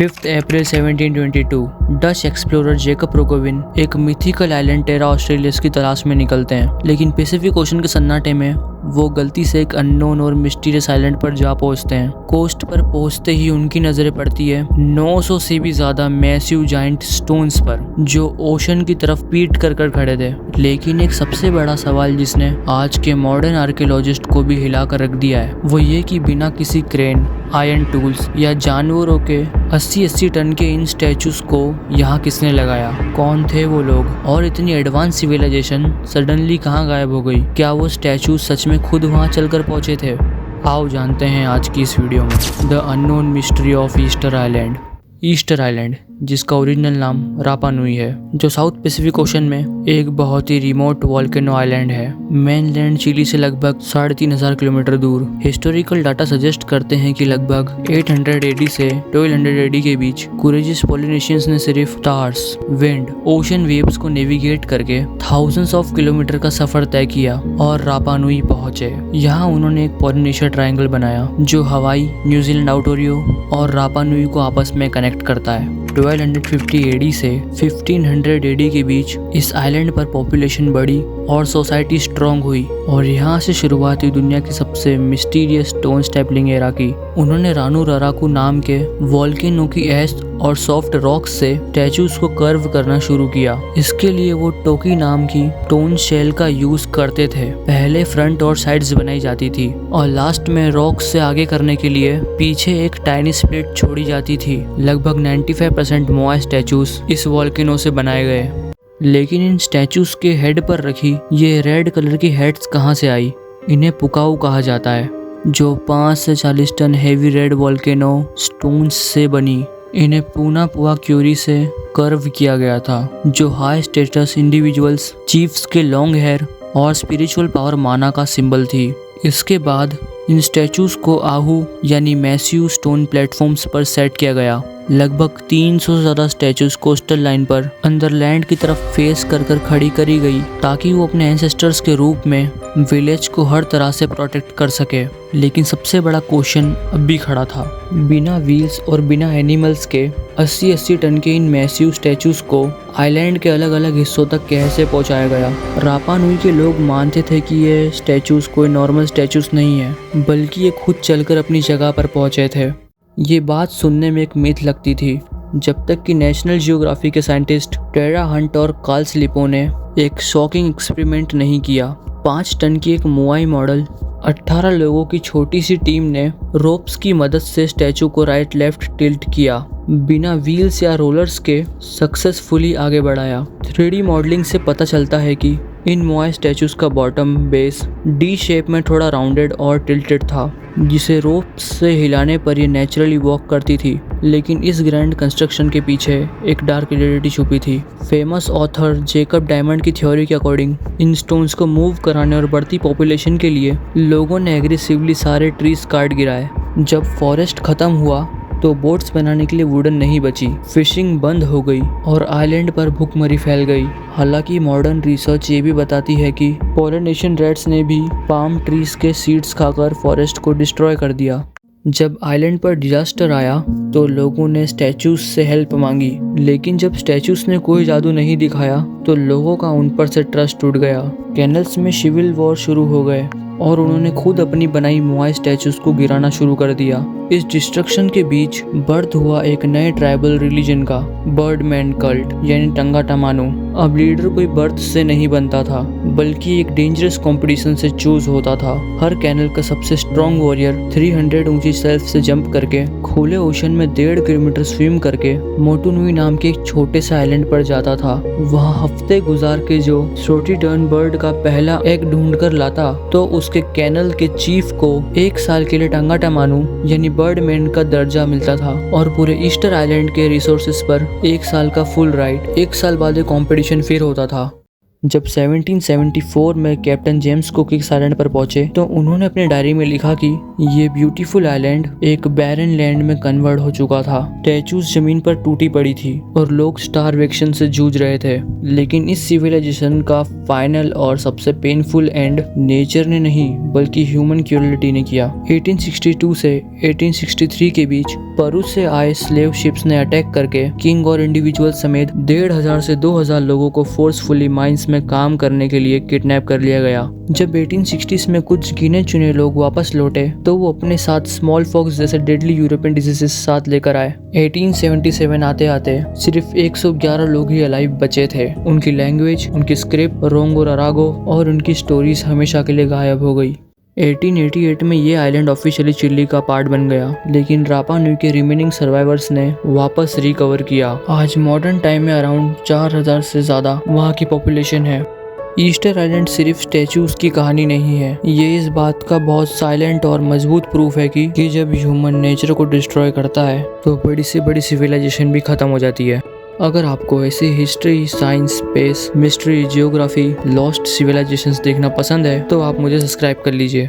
5 अप्रैल 1722 Dutch explorer Jacob रोगोविन एक mythical island टेरा ऑस्ट्रेलियस की तलाश में निकलते हैं, लेकिन पैसिफिक ओशन के सन्नाटे में वो गलती से एक अननोन और मिस्टीरियस आइलैंड पर जा पहुंचते हैं। कोस्ट पर पहुंचते ही उनकी नजरें पड़ती है 900 से भी ज्यादा मैसिव जाइंट स्टोन्स पर, जो ओशन की तरफ पीट कर खड़े थे। लेकिन एक सबसे बड़ा सवाल जिसने आज के मॉडर्न आर्कियोलॉजिस्ट को भी हिलाकर रख दिया है, वो ये कि बिना किसी क्रेन, आयरन टूल्स या जानवरों के 80-80 टन के इन स्टैचूज को यहाँ किसने लगाया? कौन थे वो लोग? और इतनी एडवांस सिविलाइजेशन सडनली कहाँ गायब हो गई? क्या वो स्टैचूज सच में खुद वहाँ चलकर पहुँचे थे? आओ जानते हैं आज की इस वीडियो में the unknown mystery of Easter island. Easter island, जिसका ओरिजिनल नाम रापा नुई है, जो साउथ पैसिफिक ओशन में एक बहुत ही रिमोट वोल्केनो आइलैंड है, मेनलैंड चिली से लगभग 3500 किलोमीटर दूर। हिस्टोरिकल डाटा सजेस्ट करते हैं कि लगभग 800 एडी से 1200 एडी के बीच कुरेजियस पॉलिनेशियंस ने सिर्फ स्टार्स, विंड, ओशन वेव्स को नेविगेट करके थाउजेंड्स ऑफ किलोमीटर का सफर तय किया और रापा नुई पहुंचे। यहाँ उन्होंने एक पॉलिनेशिया ट्रायंगल बनाया जो हवाई, न्यूजीलैंड आउटोरियो और रापा नुई को आपस में कनेक्ट करता है। 1250 एडी से 1500 एडी के बीच इस आइलैंड पर पॉपुलेशन बढ़ी और सोसाइटी स्ट्रॉन्ग हुई, और यहाँ से शुरुआत हुई दुनिया की सबसे मिस्टीरियस स्टोन स्टेपलिंग एरा की। उन्होंने रानू रराकू नाम के वोल्केनो की ऐश और सॉफ्ट रॉक्स से स्टैचूज को कर्व करना शुरू किया। इसके लिए वो टोकी नाम की स्टोन शेल का यूज करते थे। पहले फ्रंट और साइड्स बनाई जाती थी और लास्ट में रॉक्स से आगे करने के लिए पीछे एक टाइनी स्प्लिट छोड़ी जाती थी। लगभग 95% मोआ स्टैचूज इस वोल्केनो से बनाए गए। लेकिन इन स्टैचूज के हेड पर रखी ये रेड कलर की हेड्स कहाँ से आई? इन्हें पुकाऊ कहा जाता है, जो 5 से 40 ton heavy red volcano stones से बनी। इन्हें पूना पुआ क्यूरी से कर्व किया गया था, जो हाई स्टेटस इंडिविजुअल्स, चीफ्स के लॉन्ग हेयर और स्पिरिचुअल पावर माना का सिंबल थी। इसके बाद इन स्टैचूज को आहू यानी मैसिव स्टोन प्लेटफॉर्म्स पर सेट किया गया। लगभग 300 से ज्यादा स्टैचूज कोस्टल लाइन पर अंदर लैंड की तरफ फेस कर खड़ी करी गई, ताकि वो अपने एंसेस्टर्स के रूप में विलेज को हर तरह से प्रोटेक्ट कर सके। लेकिन सबसे बड़ा क्वेश्चन अब भी खड़ा था, बिना व्हील्स और बिना एनिमल्स के 80-80 टन के इन मैसिव स्टैचूज को आइलैंड के अलग अलग हिस्सों तक कैसे पहुंचाया गया? रापा नुई के लोग मानते थे कि ये स्टैचूज कोई नॉर्मल स्टैचूज नहीं है, बल्कि ये खुद चलकर अपनी जगह पर पहुंचे थे। ये बात सुनने में एक मिथ लगती थी, जब तक कि नेशनल जियोग्राफी के साइंटिस्ट टेरा हंट और कार्ल स्लिपो ने एक शॉकिंग एक्सपेरिमेंट नहीं किया। 5 टन की एक मोआई मॉडल 18 लोगों की छोटी सी टीम ने रोप्स की मदद से स्टैचू को राइट लेफ्ट टिल्ट किया, बिना व्हील्स या रोलर्स के सक्सेसफुली आगे बढ़ाया। 3D मॉडलिंग से पता चलता है कि इन मोआई स्टैचूज का बॉटम बेस डी शेप में थोड़ा राउंडेड और टिल्टेड था, जिसे रोप्स से हिलाने पर ये नेचुरली वॉक करती थी। लेकिन इस ग्रैंड कंस्ट्रक्शन के पीछे एक डार्क रियलिटी छुपी थी। फेमस ऑथर जेकब डायमंड की थ्योरी के अकॉर्डिंग इन स्टोन्स को मूव कराने और बढ़ती पॉपुलेशन के लिए लोगों ने एग्रेसिवली सारे ट्रीज काट गिराए। जब फॉरेस्ट खत्म हुआ तो बोट्स बनाने के लिए वुडन नहीं बची, फिशिंग बंद हो गई और आइलैंड पर भूखमरी फैल गई। हालांकि मॉडर्न रिसर्च ये भी बताती है कि पॉलिनेशियन रैट्स ने भी पाम ट्रीज के सीड्स खाकर फॉरेस्ट को डिस्ट्रॉय कर दिया। जब आइलैंड पर डिजास्टर आया तो लोगों ने स्टैचूज से हेल्प मांगी, लेकिन जब स्टैचूज ने कोई जादू नहीं दिखाया तो लोगों का उन पर से ट्रस्ट टूट गया। कैनल्स में सिविल वॉर शुरू हो गए और उन्होंने खुद अपनी बनाई मोआई स्टैचूज को गिराना शुरू कर दिया। इस डिस्ट्रक्शन के बीच बर्थ हुआ एक नए ट्राइबल रिलीजन का, बर्डमैन कल्ट यानी टंगाटा मानो। अब लीडर कोई बर्थ से नहीं बनता था, बल्कि एक डेंजरस कंपटीशन से चूज होता था। हर कैनल का सबसे स्ट्रॉन्ग वॉरियर 300 ऊंची शेल्फ से जंप करके खुले ओशन में 1.5 किलोमीटर स्विम करके मोटुनुई नाम के एक छोटे से आइलैंड पर जाता था। वहाँ हफ्ते गुजार के जो सोटी टर्न बर्ड का पहला एग ढूंढ कर लाता, तो उसके कैनल के चीफ को 1 साल के लिए टंगाटा मानू यानी बर्डमैन का दर्जा मिलता था और पूरे ईस्टर आइलैंड के रिसोर्सेज पर 1 साल का फुल राइट। 1 साल बाद कंपटीशन फिर होता था। जब 1774 में कैप्टन जेम्स कुक इस आइलैंड पर पहुंचे तो उन्होंने अपनी डायरी में लिखा कि ये ब्यूटीफुल आइलैंड एक बैरन लैंड में कन्वर्ट हो चुका था। स्टैचूज जमीन पर टूटी पड़ी थी और लोग स्टारवेक्शन से जूझ रहे थे। लेकिन इस सिविलाइजेशन का फाइनल और सबसे पेनफुल एंड नेचर ने नहीं बल्कि ह्यूमन क्रूरलिटी ने किया। 1862 से 1863 के बीच पेरू से आए स्लेव शिप्स ने अटैक करके किंग और इंडिविजुअल समेत 1500 से 2000 लोगों को फोर्सफुली माइंस में काम करने के लिए किडनैप कर लिया गया। जब 1860s में कुछ गिने चुने लोग वापस लौटे तो वो अपने साथ स्मॉल पॉक्स जैसे डेडली यूरोपियन डिजीजेस साथ लेकर आए। 1877 आते आते सिर्फ 111 लोग ही अलाइव बचे थे। उनकी लैंग्वेज, उनकी स्क्रिप्ट रोंगो रारागो और उनकी स्टोरीज हमेशा के लिए गायब हो गई। 1888 में ये आइलैंड ऑफिशियली चिली का पार्ट बन गया, लेकिन रापा न्यू के रिमेनिंग सर्वाइवर्स ने वापस रिकवर किया। आज मॉडर्न टाइम में अराउंड 4000 से ज़्यादा वहाँ की पॉपुलेशन है। ईस्टर आइलैंड सिर्फ स्टैचूज की कहानी नहीं है, ये इस बात का बहुत साइलेंट और मजबूत प्रूफ है कि जब ह्यूमन नेचर को डिस्ट्रॉय करता है तो बड़ी से बड़ी सिविलाइजेशन भी खत्म हो जाती है। अगर आपको ऐसी history, science, space, mystery, geography, lost civilisations देखना पसंद है तो आप मुझे सब्सक्राइब कर लीजिए।